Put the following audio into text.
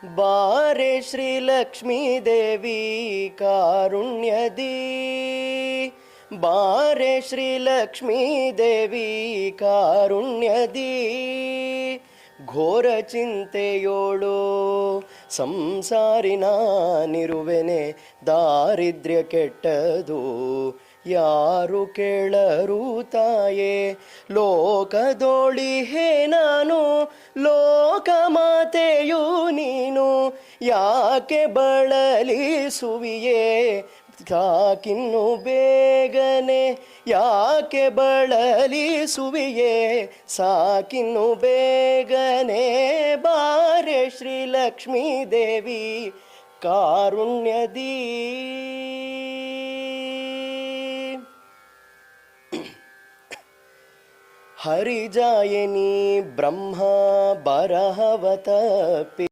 ಬಾರೆ ಶ್ರೀ ಲಕ್ಷ್ಮೀ ದೇವಿ ಕಾರುಣ್ಯದಿ, ಬಾರೆ ಶ್ರೀ ಲಕ್ಷ್ಮೀ ದೇವಿ ಕಾರುಣ್ಯದಿ. ಘೋರ ಚಿಂತೆಯೋಳು ಸಂಸಾರಿ ನಾನಿರುವೆನೆ, ದಾರಿದ್ರ್ಯ ಕೆಟ್ಟದು ಯಾರು ಕೇಳರು ತಾಯೇ. ಲೋಕದೋಳಿಹೇ ನಾನು, ಲೋಕ ಮಾತೆಯು ನೀನು, ಯಾಕೆ ಬಳಲಿಸುವಿಯೇ ಸಾಕಿನ್ನು ಬೇಗನೆ, ಯಾಕೆ ಬಳಲಿಸುವಿಯೇ ಸಾಕಿನ್ನು ಬೇಗನೆ. ಬಾರೆ ಶ್ರೀ ಲಕ್ಷ್ಮೀ ದೇವಿ ಕಾರುಣ್ಯದಿ. ಹರಿಜಾಯನಿ ಬ್ರಹ್ಮ ಬರಹವತಪಿ